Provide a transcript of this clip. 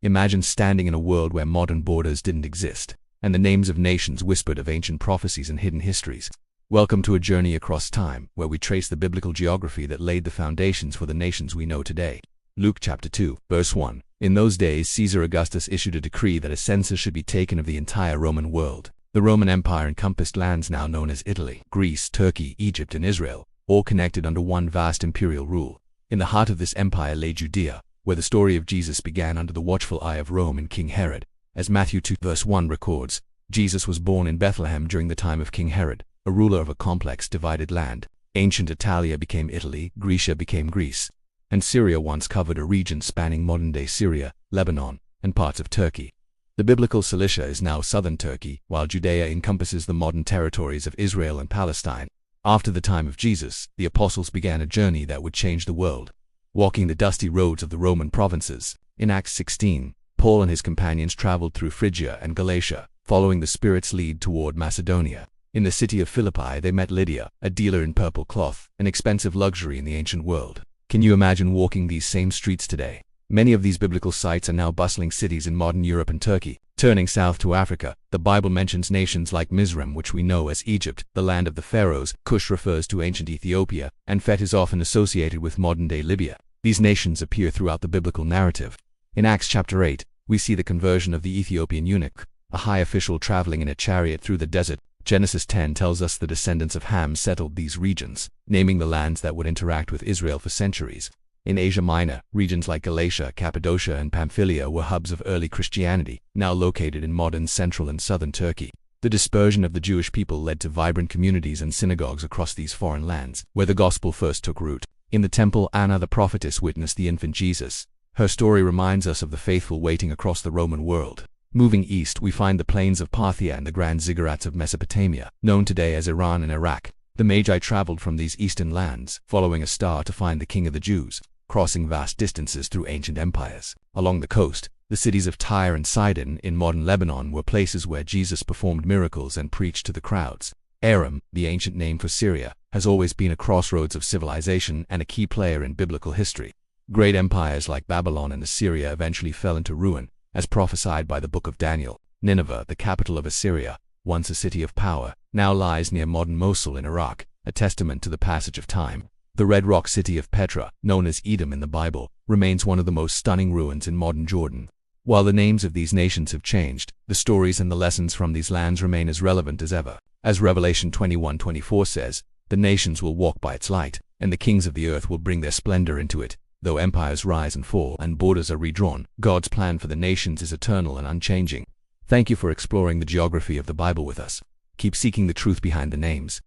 Imagine standing in a world where modern borders didn't exist, and the names of nations whispered of ancient prophecies and hidden histories. Welcome to a journey across time, where we trace the biblical geography that laid the foundations for the nations we know today. Luke chapter 2, verse 1. In those days, Caesar Augustus issued a decree that a census should be taken of the entire Roman world. The Roman Empire encompassed lands now known as Italy, Greece, Turkey, Egypt, and Israel, all connected under one vast imperial rule. In the heart of this empire lay Judea, where the story of Jesus began under the watchful eye of Rome and King Herod. As Matthew 2 verse 1 records, Jesus was born in Bethlehem during the time of King Herod, a ruler of a complex, divided land. Ancient Italia became Italy, Graecia became Greece, and Syria once covered a region spanning modern-day Syria, Lebanon, and parts of Turkey. The biblical Cilicia is now southern Turkey, while Judea encompasses the modern territories of Israel and Palestine. After the time of Jesus, the apostles began a journey that would change the world, walking the dusty roads of the Roman provinces. In Acts 16, Paul and his companions traveled through Phrygia and Galatia, following the Spirit's lead toward Macedonia. In the city of Philippi, they met Lydia, a dealer in purple cloth, an expensive luxury in the ancient world. Can you imagine walking these same streets today? Many of these biblical sites are now bustling cities in modern Europe and Turkey. Turning south to Africa, the Bible mentions nations like Mizraim, which we know as Egypt, the land of the pharaohs. Cush refers to ancient Ethiopia, and Phut is often associated with modern-day Libya. These nations appear throughout the biblical narrative. In Acts chapter 8, we see the conversion of the Ethiopian eunuch, a high official traveling in a chariot through the desert. Genesis 10 tells us the descendants of Ham settled these regions, naming the lands that would interact with Israel for centuries. In Asia Minor, regions like Galatia, Cappadocia, and Pamphylia were hubs of early Christianity, now located in modern central and southern Turkey. The dispersion of the Jewish people led to vibrant communities and synagogues across these foreign lands, where the gospel first took root. In the temple, Anna the prophetess witnessed the infant Jesus. Her story reminds us of the faithful waiting across the Roman world. Moving east, we find the plains of Parthia and the grand ziggurats of Mesopotamia, known today as Iran and Iraq. The Magi traveled from these eastern lands, following a star to find the King of the Jews, crossing vast distances through ancient empires. Along the coast, the cities of Tyre and Sidon in modern Lebanon were places where Jesus performed miracles and preached to the crowds. Aram, the ancient name for Syria, has always been a crossroads of civilization and a key player in biblical history. Great empires like Babylon and Assyria eventually fell into ruin, as prophesied by the book of Daniel. Nineveh, the capital of Assyria, once a city of power, now lies near modern Mosul in Iraq, a testament to the passage of time. The Red Rock city of Petra, known as Edom in the Bible, remains one of the most stunning ruins in modern Jordan. While the names of these nations have changed, the stories and the lessons from these lands remain as relevant as ever. As Revelation 21:24 says, the nations will walk by its light, and the kings of the earth will bring their splendor into it. Though empires rise and fall and borders are redrawn, God's plan for the nations is eternal and unchanging. Thank you for exploring the geography of the Bible with us. Keep seeking the truth behind the names,